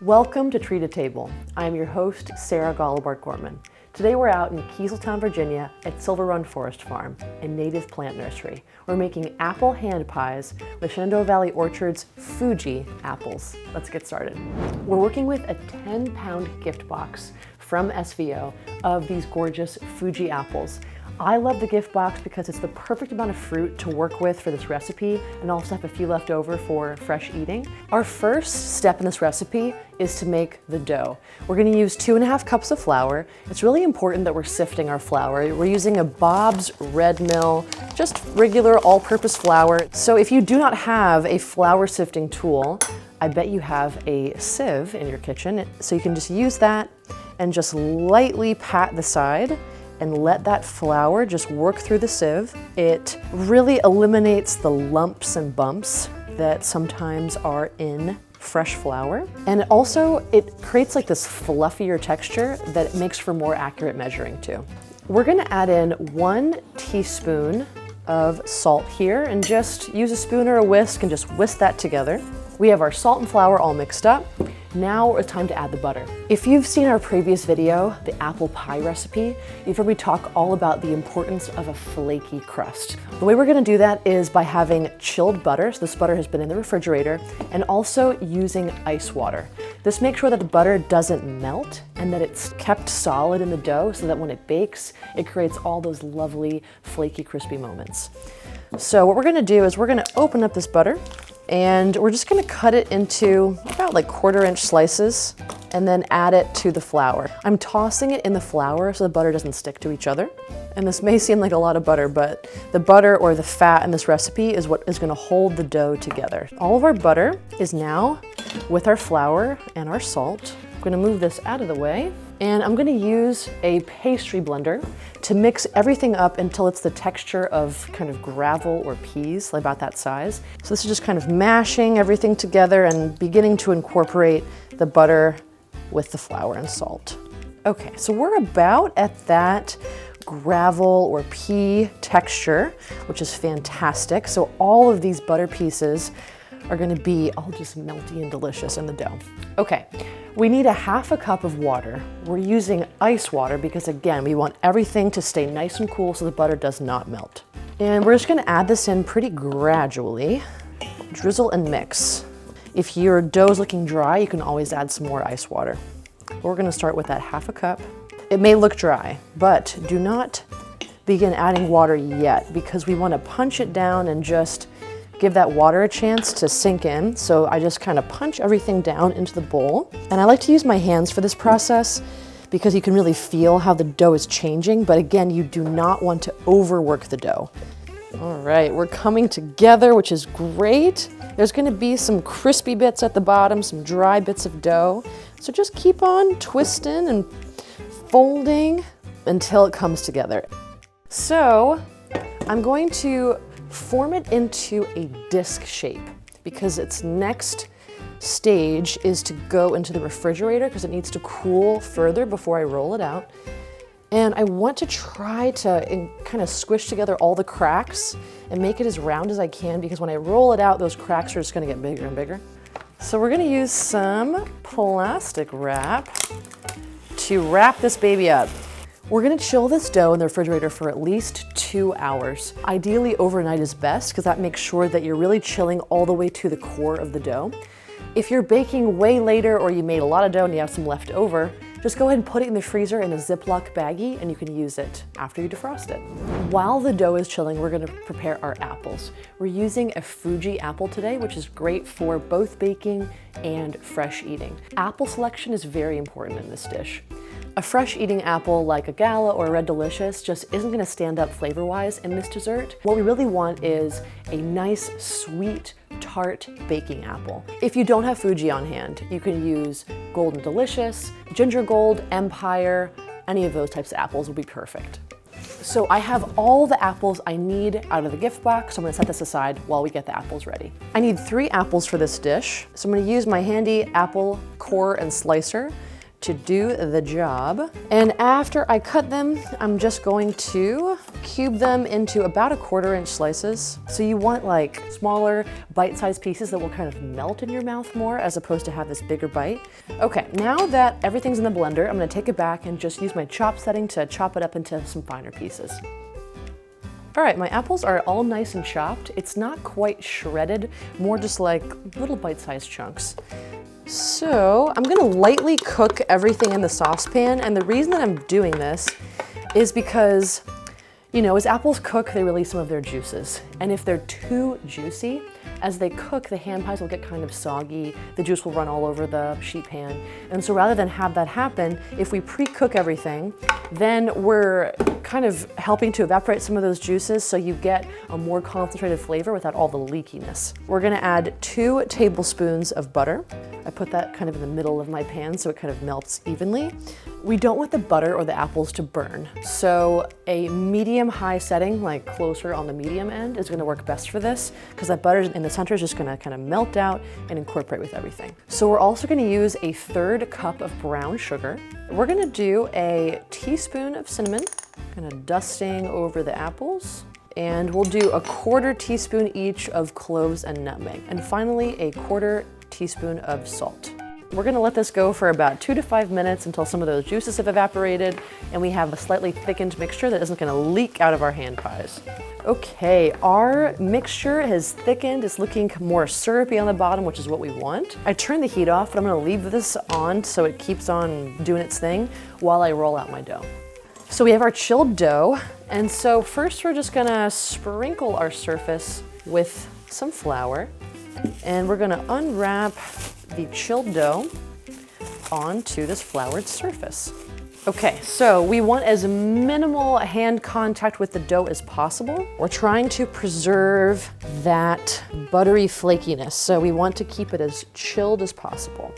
Welcome to Tree to Table. I am your host, Sarah Gollibart-Gorman. Today we're out in Kieseltown, Virginia at Silver Run Forest Farm, a native plant nursery. We're making apple hand pies with Shenandoah Valley Orchard's Fuji apples. Let's get started. We're working with a 10-pound gift box from SVO of these gorgeous Fuji apples. I love the gift box because it's the perfect amount of fruit to work with for this recipe and also have a few left over for fresh eating. Our first step in this recipe is to make the dough. We're going to use 2.5 cups of flour. It's really important that we're sifting our flour. We're using a Bob's Red Mill, just regular all-purpose flour. So if you do not have a flour sifting tool, I bet you have a sieve in your kitchen. So you can just use that and just lightly pat the side and let that flour just work through the sieve. It really eliminates the lumps and bumps that sometimes are in fresh flour. And it creates like this fluffier texture that makes for more accurate measuring too. We're gonna add in 1 teaspoon of salt here and just use a spoon or a whisk and just whisk that together. We have our salt and flour all mixed up. Now it's time to add the butter. If you've seen our previous video, the apple pie recipe, you've heard me talk all about the importance of a flaky crust. The way we're gonna do that is by having chilled butter, so this butter has been in the refrigerator, and also using ice water. This makes sure that the butter doesn't melt and that it's kept solid in the dough so that when it bakes, it creates all those lovely flaky, crispy moments. So what we're gonna do is we're gonna open up this butter and we're just gonna cut it into about like 1/4-inch slices and then add it to the flour. I'm tossing it in the flour so the butter doesn't stick to each other. And this may seem like a lot of butter, but the butter or the fat in this recipe is what is gonna hold the dough together. All of our butter is now with our flour and our salt. I'm gonna move this out of the way. And I'm gonna use a pastry blender to mix everything up until it's the texture of kind of gravel or peas, like about that size. So this is just kind of mashing everything together and beginning to incorporate the butter with the flour and salt. Okay, so we're about at that gravel or pea texture, which is fantastic. So all of these butter pieces are gonna be all just melty and delicious in the dough. Okay, we need 1/2 cup of water. We're using ice water because again, we want everything to stay nice and cool so the butter does not melt. And we're just gonna add this in pretty gradually. Drizzle and mix. If your dough is looking dry, you can always add some more ice water. We're gonna start with that 1/2 cup. It may look dry, but do not begin adding water yet because we wanna punch it down and just give that water a chance to sink in. So I just kind of punch everything down into the bowl. And I like to use my hands for this process because you can really feel how the dough is changing. But again, you do not want to overwork the dough. All right, we're coming together, which is great. There's gonna be some crispy bits at the bottom, some dry bits of dough. So just keep on twisting and folding until it comes together. So I'm going to form it into a disc shape because its next stage is to go into the refrigerator because it needs to cool further before I roll it out. And I want to try to kind of squish together all the cracks and make it as round as I can because when I roll it out, those cracks are just gonna get bigger and bigger. So we're gonna use some plastic wrap to wrap this baby up. We're gonna chill this dough in the refrigerator for at least 2 hours. Ideally overnight is best because that makes sure that you're really chilling all the way to the core of the dough. If you're baking way later or you made a lot of dough and you have some left over, just go ahead and put it in the freezer in a Ziploc baggie and you can use it after you defrost it. While the dough is chilling, we're gonna prepare our apples. We're using a Fuji apple today, which is great for both baking and fresh eating. Apple selection is very important in this dish. A fresh eating apple like a Gala or a Red Delicious just isn't gonna stand up flavor-wise in this dessert. What we really want is a nice, sweet, tart baking apple. If you don't have Fuji on hand, you can use Golden Delicious, Ginger Gold, Empire, any of those types of apples will be perfect. So I have all the apples I need out of the gift box, so I'm gonna set this aside while we get the apples ready. I need 3 apples for this dish, so I'm gonna use my handy apple core and slicer to do the job. And after I cut them, I'm just going to cube them into about 1/4 inch slices. So you want like smaller bite-sized pieces that will kind of melt in your mouth more as opposed to have this bigger bite. Okay, now that everything's in the blender, I'm gonna take it back and just use my chop setting to chop it up into some finer pieces. All right, my apples are all nice and chopped. It's not quite shredded, more just like little bite-sized chunks. So I'm gonna lightly cook everything in the saucepan, and the reason that I'm doing this is because, you know, as apples cook, they release some of their juices. And if they're too juicy, as they cook, the hand pies will get kind of soggy, the juice will run all over the sheet pan. And so rather than have that happen, if we pre-cook everything, then we're kind of helping to evaporate some of those juices so you get a more concentrated flavor without all the leakiness. We're gonna add 2 tablespoons of butter. I put that kind of in the middle of my pan so it kind of melts evenly. We don't want the butter or the apples to burn. So a medium-high setting, like closer on the medium end, is gonna work best for this because that butter in the center is just gonna kind of melt out and incorporate with everything. So we're also gonna use a 1/3 cup of brown sugar. We're gonna do a teaspoon of cinnamon, kind of dusting over the apples. And we'll do 1/4 teaspoon each of cloves and nutmeg. And finally, a 1/4 teaspoon of salt. We're gonna let this go for about 2 to 5 minutes until some of those juices have evaporated and we have a slightly thickened mixture that isn't gonna leak out of our hand pies. Okay, our mixture has thickened. It's looking more syrupy on the bottom, which is what we want. I turned the heat off, but I'm gonna leave this on so it keeps on doing its thing while I roll out my dough. So we have our chilled dough, and so first we're just gonna sprinkle our surface with some flour, and we're gonna unwrap the chilled dough onto this floured surface. Okay, so we want as minimal hand contact with the dough as possible. We're trying to preserve that buttery flakiness, so we want to keep it as chilled as possible.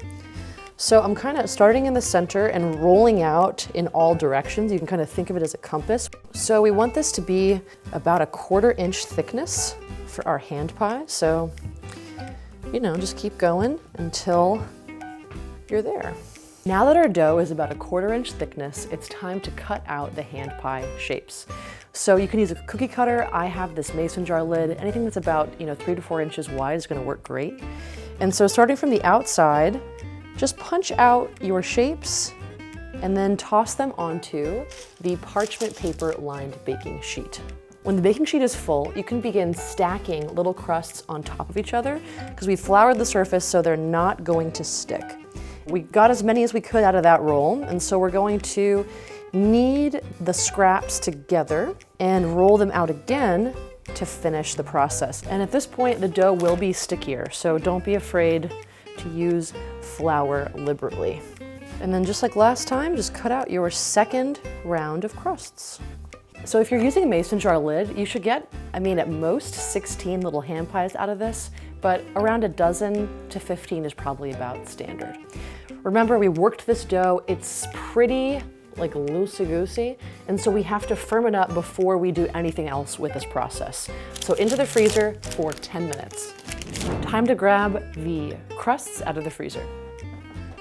So I'm kind of starting in the center and rolling out in all directions. You can kind of think of it as a compass. So we want this to be about 1/4 inch thickness for our hand pie. So, you know, just keep going until you're there. Now that our dough is about 1/4 inch thickness, it's time to cut out the hand pie shapes. So you can use a cookie cutter. I have this mason jar lid. Anything that's about, 3 to 4 inches wide is gonna work great. And so starting from the outside, just punch out your shapes and then toss them onto the parchment paper lined baking sheet. When the baking sheet is full, you can begin stacking little crusts on top of each other because we floured the surface so they're not going to stick. We got as many as we could out of that roll, and so we're going to knead the scraps together and roll them out again to finish the process. And at this point, the dough will be stickier, so don't be afraid to use flour liberally. And then just like last time, just cut out your second round of crusts. So if you're using a mason jar lid, you should get, at most 16 little hand pies out of this, but around 12 to 15 is probably about standard. Remember, we worked this dough. It's pretty like loosey-goosey, and so we have to firm it up before we do anything else with this process. So into the freezer for 10 minutes. Time to grab the crusts out of the freezer.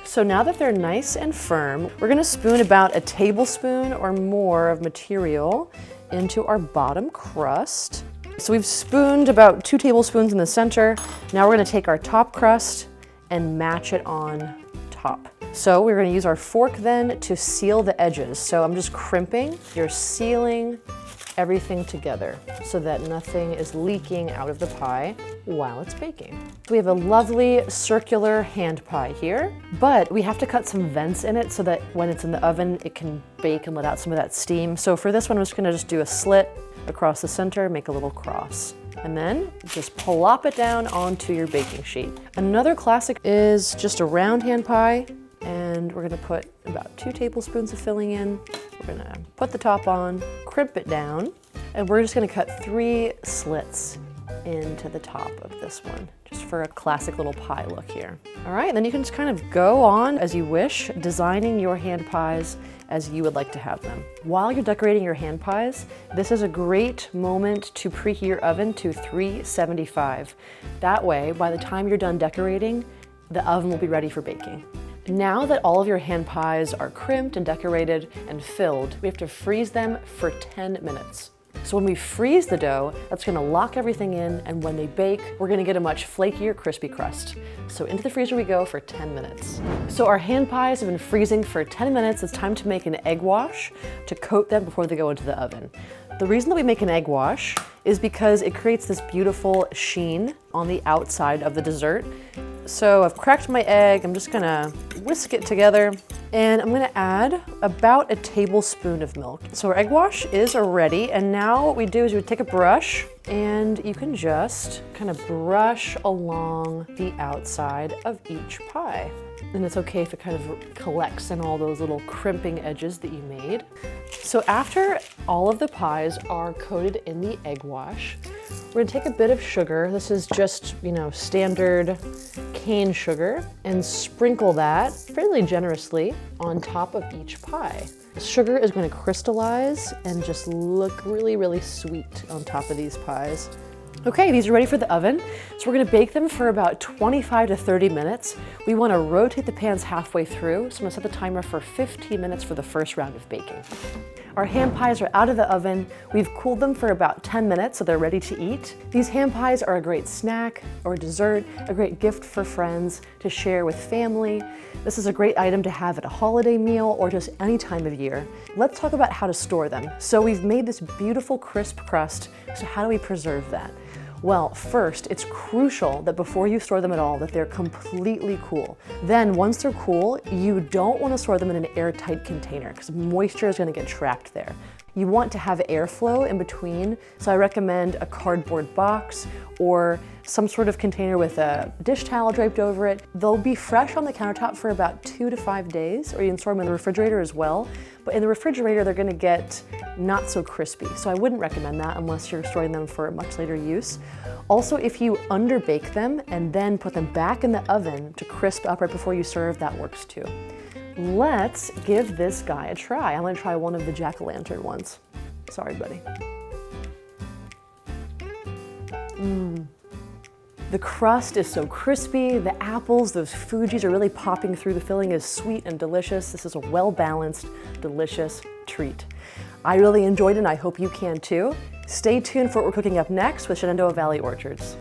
So now that they're nice and firm, we're gonna spoon about 1 tablespoon or more of material into our bottom crust. So we've spooned about 2 tablespoons in the center. Now we're gonna take our top crust and match it on top. So we're gonna use our fork then to seal the edges. So I'm just crimping. You're sealing everything together so that nothing is leaking out of the pie while it's baking. We have a lovely circular hand pie here, but we have to cut some vents in it so that when it's in the oven, it can bake and let out some of that steam. So for this one, I'm just gonna do a slit across the center, make a little cross, and then just plop it down onto your baking sheet. Another classic is just a round hand pie, and we're gonna put about 2 tablespoons of filling in. We're gonna put the top on, crimp it down, and we're just gonna cut 3 slits into the top of this one, just for a classic little pie look here. All right, and then you can just kind of go on as you wish, designing your hand pies as you would like to have them. While you're decorating your hand pies, this is a great moment to preheat your oven to 375. That way, by the time you're done decorating, the oven will be ready for baking. Now that all of your hand pies are crimped and decorated and filled, we have to freeze them for 10 minutes. So when we freeze the dough, that's gonna lock everything in, and when they bake, we're gonna get a much flakier, crispy crust. So into the freezer we go for 10 minutes. So our hand pies have been freezing for 10 minutes. It's time to make an egg wash to coat them before they go into the oven. The reason that we make an egg wash is because it creates this beautiful sheen on the outside of the dessert. So I've cracked my egg, I'm just gonna whisk it together, and I'm gonna add about a tablespoon of milk. So our egg wash is ready, and now what we do is we take a brush and you can just kind of brush along the outside of each pie. And it's okay if it kind of collects in all those little crimping edges that you made. So after all of the pies are coated in the egg wash, we're gonna take a bit of sugar. This is just, standard cane sugar, and sprinkle that fairly generously on top of each pie. The sugar is going to crystallize and just look really, really sweet on top of these pies. Okay, these are ready for the oven. So we're gonna bake them for about 25 to 30 minutes. We wanna rotate the pans halfway through, so I'm gonna set the timer for 15 minutes for the first round of baking. Our hand pies are out of the oven. We've cooled them for about 10 minutes, so they're ready to eat. These hand pies are a great snack or dessert, a great gift for friends to share with family. This is a great item to have at a holiday meal or just any time of year. Let's talk about how to store them. So we've made this beautiful crisp crust, so how do we preserve that? Well, first, it's crucial that before you store them at all, that they're completely cool. Then, once they're cool, you don't want to store them in an airtight container because moisture is going to get trapped there. You want to have airflow in between, so I recommend a cardboard box or some sort of container with a dish towel draped over it. They'll be fresh on the countertop for about 2 to 5 days, or you can store them in the refrigerator as well. But in the refrigerator, they're gonna get not so crispy, so I wouldn't recommend that unless you're storing them for a much later use. Also, if you underbake them and then put them back in the oven to crisp up right before you serve, that works too. Let's give this guy a try. I'm gonna try one of the jack-o'-lantern ones. Sorry, buddy. The crust is so crispy, the apples, those Fujis are really popping through. The filling is sweet and delicious. This is a well-balanced, delicious treat. I really enjoyed it and I hope you can too. Stay tuned for what we're cooking up next with Shenandoah Valley Orchards.